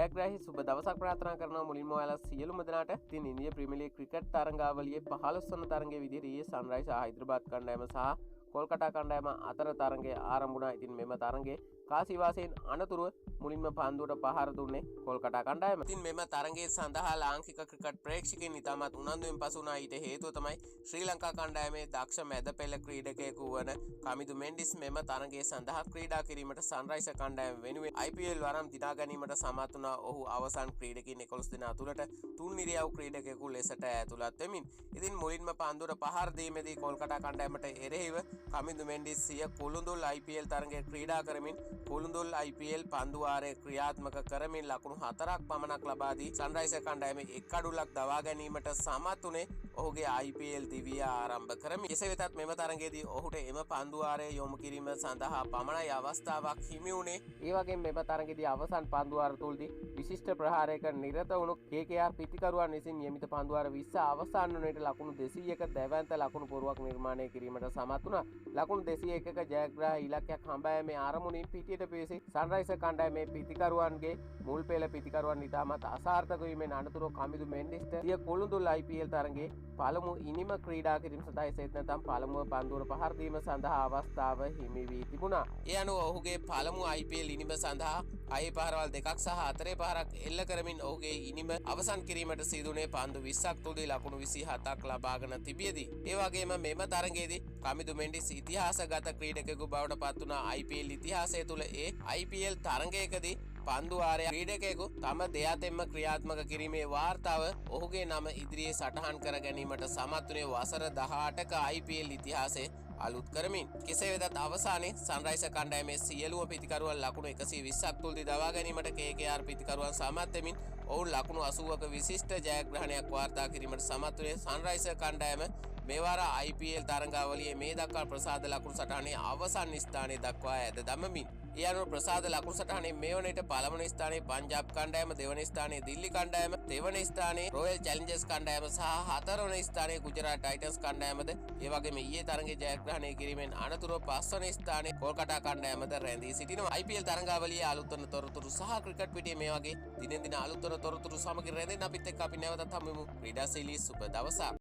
ජයග්‍රාහී සුබ දවසක් ප්‍රාර්ථනා කරනවා මුලින්ම ඔයාලා සියලුම දෙනාට. ඉතින් ඉන්දියා ප්‍රීමියර් ලීග් ක්‍රිකට් තරඟාවලියේ 15 වන තරඟයේ විදිහට ඊයේ සන්රයිසර්ස් හයිදරාබාද් කණ්ඩායම සහ කොල්කතා කණ්ඩායම අතර තරඟය ආරම්භ වුණා. ඉතින් මෙම තරඟයේ කාසිවාසීන් අනතුරුව මුලින්ම පන්දුවට පහර දුන්නේ කොල්කතා කණ්ඩායම. ඉතින් මෙම තරඟයේ සඳහා ලාංකික ක්‍රිකට් ප්‍රේක්ෂකයන් ඉතාමත් උනන්දුවෙන් පසු වුණා. ඊට හේතුව තමයි ශ්‍රී ලංකා කණ්ඩායමේ දක්ෂ මැද පෙළ ක්‍රීඩකයෙකු වන කමිදු මෙන්ඩිස් මෙම තරඟයේ සඳහා ක්‍රීඩා කිරීමට සන්රයිසර්ස් කණ්ඩායම වෙනුවෙන් IPL වරම් දිනා ගැනීමට සමත් වුණා. ඔහු අවසන් ක්‍රීඩකයන් 11 දෙනා තුළට තුන් නිරියව් ක්‍රීඩකයෙකු ලෙසට ඇතුළත් වෙමින්. ඉතින් මුලින්ම පන්දුවට පහර දීමේදී කොල්කතා කණ්ඩායමට එරෙහිව කමිදු මෙන්ඩිස් සිය කුළුඳුල් IPL තරඟයේ ක්‍රීඩා කරමින් කුළුඳුල් IPL පන්දු වාරය ක්‍රියාත්මක කරමින් ලකුණු 4ක් පමණක් ලබා දී සන්රයිසර්ස් කණ්ඩායම එක් අඩුලක් දවා ගැනීමට සමත් වුණේ ඔහුගේ IPL දිවිය ආරම්භ කරමින්. කෙසේ වෙතත් මෙම තරඟයේදී ඔහුට එම පන්දු වාරය යොමු කිරීම සඳහා පමණයි අවස්ථාවක් හිමි වුණේ. ඒ වගේම මෙම තරඟයේදී අවසන් පන්දු වාර තුලදී විශිෂ්ට ප්‍රහාරයක නිරත වුණු KKR පිතිකරුවන් විසින් නියමිත පන්දු වාර 20 අවසන් වන විට ලකුණු 201 දැවැන්ත ලකුණු පුරුවක් නිර්මාණය කිරීමට සමත් වුණා. ලකුණු 201ක ජයග්‍රාහී ඉලක්කයක් හඹා යෑමේ ආරමුණින් පිටියට පිවිසි සන්රයිසර්ස් කණ්ඩායමේ පිතිකරුවන්ගේ මුල් පෙළ පිතිකරුවන් ඉතාමත් අසාර්ථක වීමෙන් අනතුරුව කමිදු මෙන්ඩිස්ට සිය කුළුඳුල් IPL තරඟයේ පළමු ඉනිම ක්‍රීඩා කිරීම සඳහා එසේත් නැත්නම් පළමුව පන්දුවට පහර දීම සඳහා අවස්ථාව හිමි වී තිබුණා. ඒ අනුව ඔහුගේ පළමු IPL ඉනිම සඳහා පහේ පහරවල් දෙකක් සහ හතරේ පහරක් එල්ල කරමින් ඔහුගේ ඉනිම අවසන් කිරීමට සිදුුනේ පන්දු 20ක් තුලදී ලකුණු 27ක් ලබාගෙන තිබියදී. ඒ වගේම මෙම තරඟයේදී කමිදු මෙන්ඩිස් ඉතිහාසගත ක්‍රීඩකයෙකු බවට පත් වුණා. IPL ඉතිහාසය තුළ ඒ IPL තරඟයකදී පන්දු වාරය ක්‍රීඩකයෙකු තම දෙයතෙන්ම ක්‍රියාත්මක කිරීමේ වාර්තාව ඔහුගේ නම ඉදිරියේ සටහන් කර ගැනීමට සමත් වුණේ වසර 18ක IPL ඉතිහාසයේ අලුත් කරමින්. කෙසේ වෙතත් අවසානයේ සන්රයිසර්ස් කණ්ඩායමේ සියලුම පිතිකරුවන් ලකුණු 120ක් තුලදී දවා ගැනීමට KKR පිතිකරුවන් සමත් වෙමින් ඔවුන් ලකුණු 80ක විශිෂ්ට ජයග්‍රහණයක් වාර්තා කිරීමට සමත් වුණේ. සන්රයිසර්ස් කණ්ඩායම මේවාර IPL තරඟාවලියේ මේ දක්වා ප්‍රසාද ලකුණු සටහනේ අවසන් ස්ථානයේ දක්වා ඇද දමමින්. ඒ අනුව ප්‍රසාද ලකුණු සටහනේ මේ වන විට පළමුවන ස්ථානයේ පංජාබ් කණ්ඩායම, දෙවන ස්ථානයේ දිල්ලි කණ්ඩායම, තෙවන ස්ථානයේ රොයල් චැලෙන්ජර්ස් කණ්ඩායම සහ හතරවන ස්ථානයේ ගුජරාට් ටයිටන්ස් කණ්ඩායමද ඒ වගේම ඊයේ තරඟයේ ජයග්‍රහණය කිරීමෙන් අනතුරුව පස්වන ස්ථානයේ කොල්කතා කණ්ඩායමද රැඳී සිටිනවා. IPL තරඟාවලියේ අලුත් වන තොරතුරු සහ ක්‍රිකට් පිටියේ මේ වගේ දිනෙන් දින අලුත් වන තොරතුරු සමග රැඳෙන්න අපිත් එක්ක අපි නැවතත් හමු වෙමු. ක්‍රීඩා සීලී සුබ දවසක්.